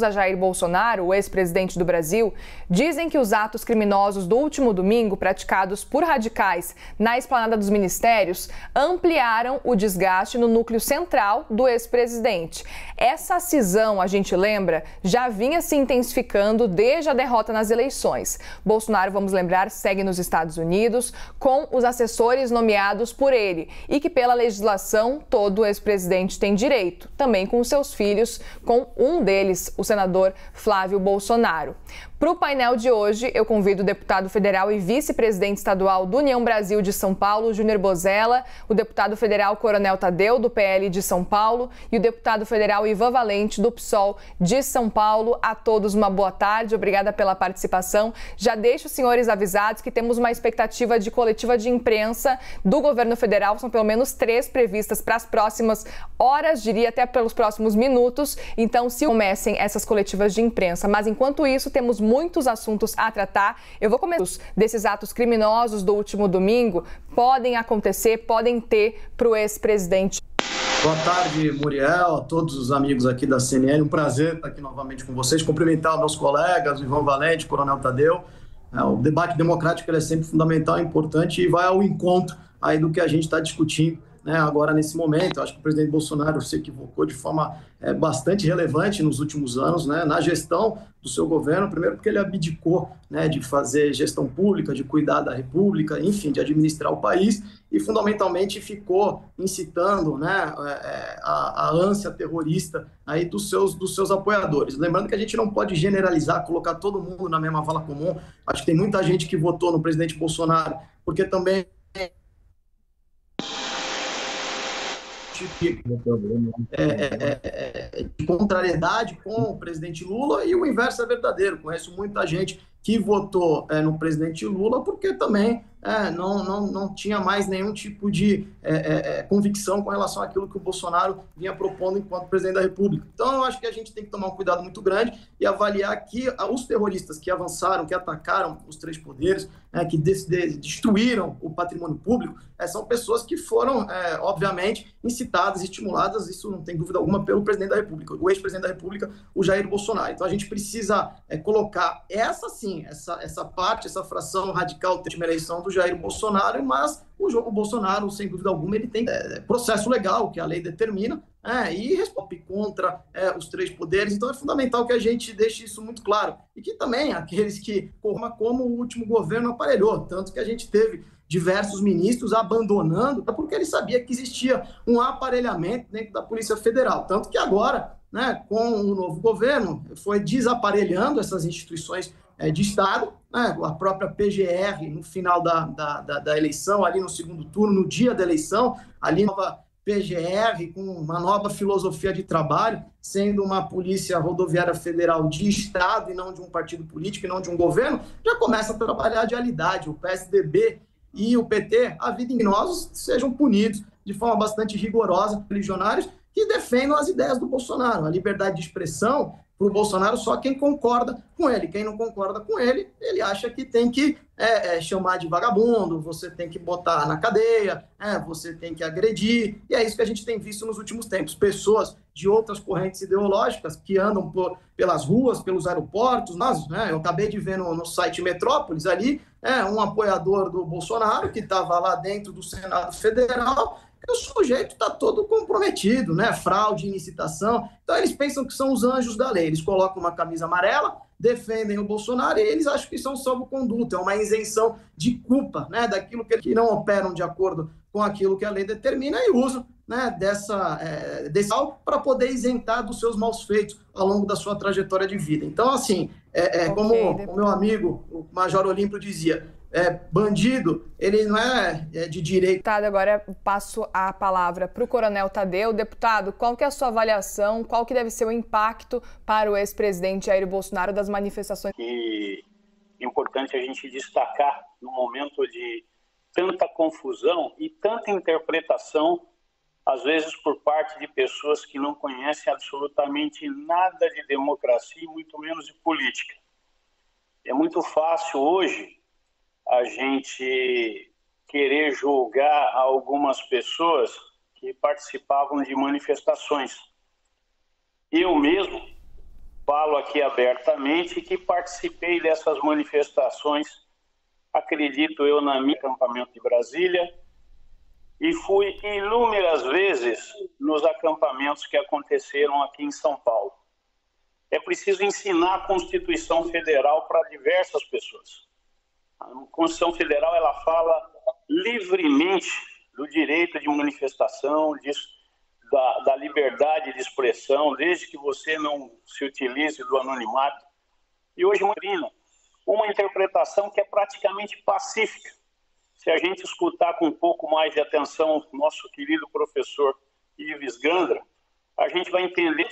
A Jair Bolsonaro, o ex-presidente do Brasil, dizem que os atos criminosos do último domingo, praticados por radicais na esplanada dos ministérios, ampliaram o desgaste no núcleo central do ex-presidente. Essa cisão, a gente lembra, já vinha se intensificando desde a derrota nas eleições. Bolsonaro, vamos lembrar, segue nos Estados Unidos com os assessores nomeados por ele e que, pela legislação, todo ex-presidente tem direito, também com seus filhos, com um deles, o senador Flávio Bolsonaro. Para o painel de hoje, eu convido o deputado federal e vice-presidente estadual do União Brasil de São Paulo, Júnior Bozella, o deputado federal Coronel Tadeu, do PL de São Paulo, e o deputado federal Ivan Valente, do PSOL de São Paulo. A todos uma boa tarde, obrigada pela participação. Já deixo os senhores avisados que temos uma expectativa de coletiva de imprensa do governo federal, são pelo menos 3 previstas para as próximas horas, diria até pelos próximos minutos, então se comecem essas coletivas de imprensa. Mas enquanto isso, temos muitos assuntos a tratar. Eu vou começar desses atos criminosos do último domingo, podem acontecer, podem ter para o ex-presidente. Boa tarde, Muriel, a todos os amigos aqui da CNN. Um prazer estar aqui novamente com vocês. Cumprimentar meus colegas, o Ivan Valente, o Coronel Tadeu. O debate democrático ele é sempre fundamental, é importante e vai ao encontro aí do que a gente está discutindo, né, agora nesse momento. Eu acho que o presidente Bolsonaro se equivocou de forma bastante relevante nos últimos anos, né, na gestão do seu governo, primeiro porque ele abdicou, né, de fazer gestão pública, de cuidar da República, enfim, de administrar o país, e fundamentalmente ficou incitando, né, a ânsia terrorista aí dos seus apoiadores. Lembrando que a gente não pode generalizar, colocar todo mundo na mesma vala comum. Acho que tem muita gente que votou no presidente Bolsonaro porque também de contrariedade com o presidente Lula, e o inverso é verdadeiro. Conheço muita gente que votou no presidente Lula porque também não tinha mais nenhum tipo de convicção com relação àquilo que o Bolsonaro vinha propondo enquanto presidente da República. Então, eu acho que a gente tem que tomar um cuidado muito grande e avaliar que os terroristas que avançaram, que atacaram os 3 poderes, que destruíram o patrimônio público, são pessoas que foram, obviamente, incitadas, estimuladas, isso não tem dúvida alguma, pelo presidente da República, o ex-presidente da República, o Jair Bolsonaro. Então, a gente precisa colocar essa parte, essa fração radical da última eleição do Jair Bolsonaro, mas o Bolsonaro, sem dúvida alguma, ele tem processo legal que a lei determina, e responde contra os 3 poderes. Então é fundamental que a gente deixe isso muito claro, e que também aqueles que, como o último governo aparelhou, tanto que a gente teve diversos ministros abandonando, porque ele sabia que existia um aparelhamento dentro da Polícia Federal, tanto que agora, né, com o novo governo, foi desaparelhando essas instituições de Estado, né, a própria PGR, no final da eleição, ali no segundo turno, no dia da eleição, ali nova PGR, com uma nova filosofia de trabalho, sendo uma polícia rodoviária federal de Estado e não de um partido político e não de um governo, já começa a trabalhar de realidade. O PSDB e o PT, a vida criminosos, sejam punidos de forma bastante rigorosa, religionários que defendam as ideias do Bolsonaro. A liberdade de expressão, para o Bolsonaro, só quem concorda com ele. Quem não concorda com ele, ele acha que tem que chamar de vagabundo, você tem que botar na cadeia, você tem que agredir, e é isso que a gente tem visto nos últimos tempos. Pessoas de outras correntes ideológicas que andam pelas ruas, pelos aeroportos. Eu acabei de ver no site Metrópolis ali, um apoiador do Bolsonaro que estava lá dentro do Senado Federal, o sujeito está todo comprometido, né? Fraude, incitação. Então, eles pensam que são os anjos da lei. Eles colocam uma camisa amarela, defendem o Bolsonaro e eles acham que são salvo-conduto. É uma isenção de culpa, né? Daquilo que não operam de acordo com aquilo que a lei determina e usam, né, desse algo para poder isentar dos seus maus feitos ao longo da sua trajetória de vida. Então, assim, como o meu amigo, o Major Olímpio, dizia, bandido, ele não é de direito. Deputado, agora passo a palavra para o Coronel Tadeu. Deputado, qual que é a sua avaliação, qual que deve ser o impacto para o ex-presidente Jair Bolsonaro das manifestações? E é importante a gente destacar, no momento de tanta confusão e tanta interpretação, às vezes por parte de pessoas que não conhecem absolutamente nada de democracia e muito menos de política. É muito fácil hoje a gente querer julgar algumas pessoas que participavam de manifestações. Eu mesmo Falo aqui abertamente que participei dessas manifestações, acredito eu, na minha acampamento de Brasília, e fui inúmeras vezes nos acampamentos que aconteceram aqui em São Paulo. É preciso ensinar a Constituição Federal para diversas pessoas. A Constituição Federal, ela fala livremente do direito de manifestação, da liberdade de expressão, desde que você não se utilize do anonimato. E hoje uma interpretação que é praticamente pacífica. Se a gente escutar com um pouco mais de atenção nosso querido professor Ives Gandra, a gente vai entender.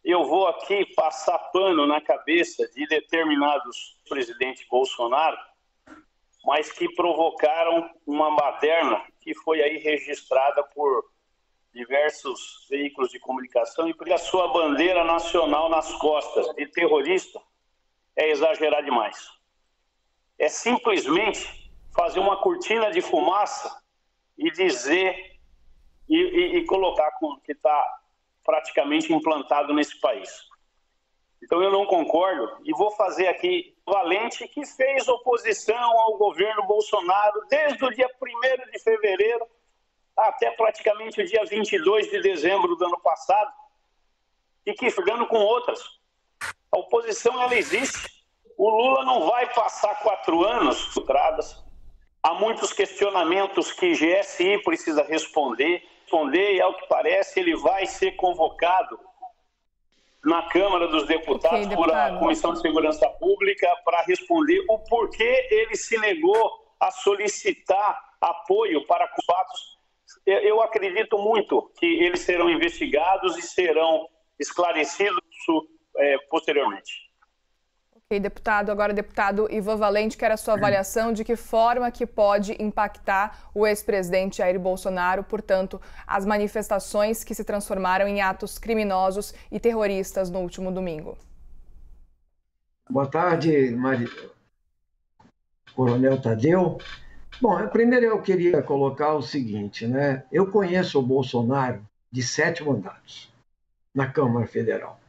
Eu vou aqui passar pano na cabeça de determinados presidente Bolsonaro, mas que provocaram uma baderna que foi aí registrada por diversos veículos de comunicação, e porque a sua bandeira nacional nas costas de terrorista é exagerar demais. É simplesmente fazer uma cortina de fumaça e dizer e colocar que está praticamente implantado nesse país. Então eu não concordo e vou fazer aqui Valente, que fez oposição ao governo Bolsonaro desde o dia 1º de fevereiro até praticamente o dia 22 de dezembro do ano passado, e que ficando com outras. A oposição, ela existe. O Lula não vai passar 4 anos frustradas. Há muitos questionamentos que GSI precisa responder, e, ao que parece, ele vai ser convocado na Câmara dos Deputados por a Comissão de Segurança Pública para responder o porquê ele se negou a solicitar apoio para os fatos. Eu acredito muito que eles serão investigados e serão esclarecidos posteriormente. Ok, deputado. Agora, deputado Ivan Valente, quero a sua avaliação de que forma que pode impactar o ex-presidente Jair Bolsonaro, portanto, as manifestações que se transformaram em atos criminosos e terroristas no último domingo. Boa tarde, Coronel Tadeu. Bom, primeiro eu queria colocar o seguinte, né? Eu conheço o Bolsonaro de 7 mandatos na Câmara Federal.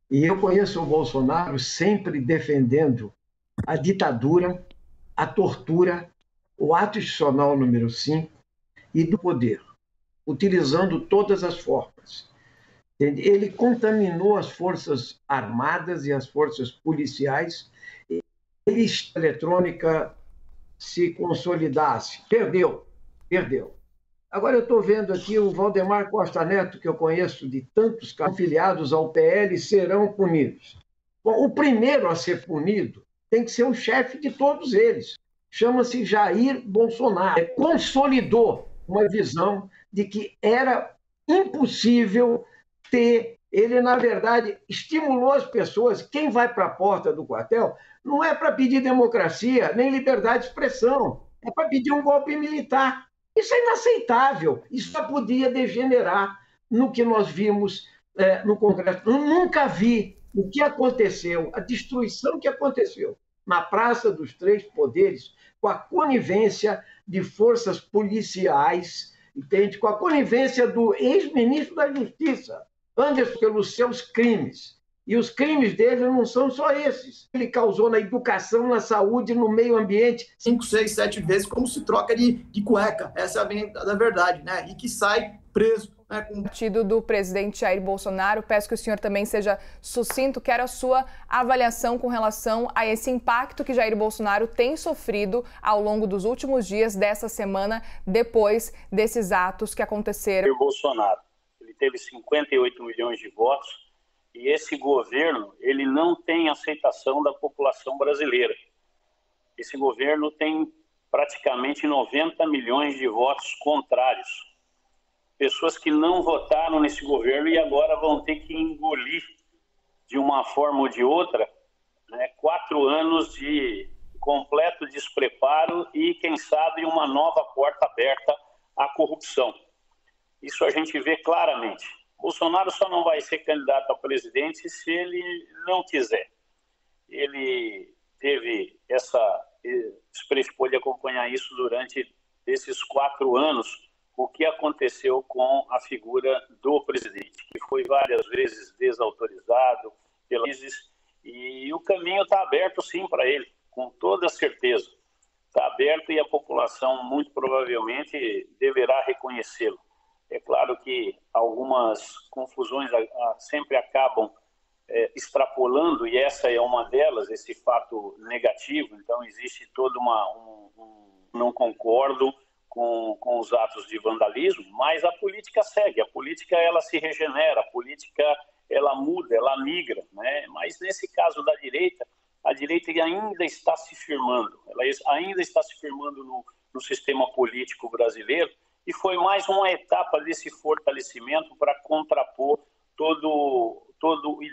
E eu conheço o Bolsonaro sempre defendendo a ditadura, a tortura, o ato institucional número 5 e do poder, utilizando todas as formas. Ele contaminou as Forças Armadas e as forças policiais. Ele, a eletrônica se consolidasse. Perdeu. Agora eu estou vendo aqui o Valdemar Costa Neto, que eu conheço de tantos afiliados ao PL, serão punidos. Bom, o primeiro a ser punido tem que ser o chefe de todos eles. Chama-se Jair Bolsonaro. Consolidou uma visão de que era impossível ter... Ele, na verdade, estimulou as pessoas. Quem vai para a porta do quartel não é para pedir democracia, nem liberdade de expressão. É para pedir um golpe militar. Isso é inaceitável. Isso só podia degenerar no que nós vimos no Congresso. Eu nunca vi o que aconteceu, a destruição que aconteceu na Praça dos Três Poderes, com a conivência de forças policiais, entende? Com a conivência do ex-ministro da Justiça, Anderson, pelos seus crimes. E os crimes dele não são só esses. Ele causou na educação, na saúde, no meio ambiente. 5, 6, 7 vezes, como se troca de cueca. Essa é a verdade, né? E que sai preso. Né, com... O partido do presidente Jair Bolsonaro, peço que o senhor também seja sucinto. Quero a sua avaliação com relação a esse impacto que Jair Bolsonaro tem sofrido ao longo dos últimos dias dessa semana, depois desses atos que aconteceram. Jair Bolsonaro, ele teve 58 milhões de votos. E esse governo, ele não tem aceitação da população brasileira. Esse governo tem praticamente 90 milhões de votos contrários. Pessoas que não votaram nesse governo e agora vão ter que engolir, de uma forma ou de outra, 4 anos de completo despreparo e, quem sabe, uma nova porta aberta à corrupção. Isso a gente vê claramente. Bolsonaro só não vai ser candidato a presidente se ele não quiser. Ele teve pôde acompanhar isso durante esses 4 anos, o que aconteceu com a figura do presidente, que foi várias vezes desautorizado, pelas e o caminho está aberto sim para ele, com toda certeza. Está aberto e a população muito provavelmente deverá reconhecê-lo. É claro que algumas confusões sempre acabam extrapolando, e essa é uma delas, esse fato negativo. Então existe toda não concordo com os atos de vandalismo, mas a política segue, a política ela se regenera, a política ela muda, ela migra, né? Mas nesse caso da direita, a direita ainda está se firmando, ela ainda está se firmando no sistema político brasileiro, e foi mais uma etapa desse fortalecimento para contrapor todo o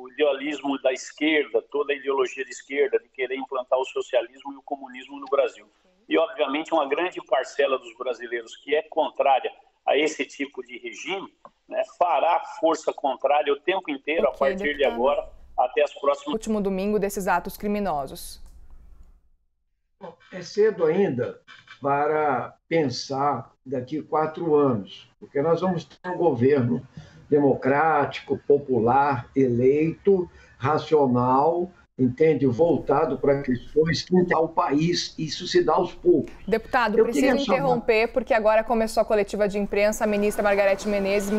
idealismo da esquerda, toda a ideologia de esquerda de querer implantar o socialismo e o comunismo no Brasil. E, obviamente, uma grande parcela dos brasileiros que é contrária a esse tipo de regime, né, fará força contrária o tempo inteiro, a partir de agora, até as próximas... Último domingo desses atos criminosos. É cedo ainda para pensar daqui 4 anos, porque nós vamos ter um governo democrático, popular, eleito, racional, entende? Voltado para questões que está o país, isso se dá aos poucos. Deputado, preciso interromper, porque agora começou a coletiva de imprensa, a ministra Margarete Menezes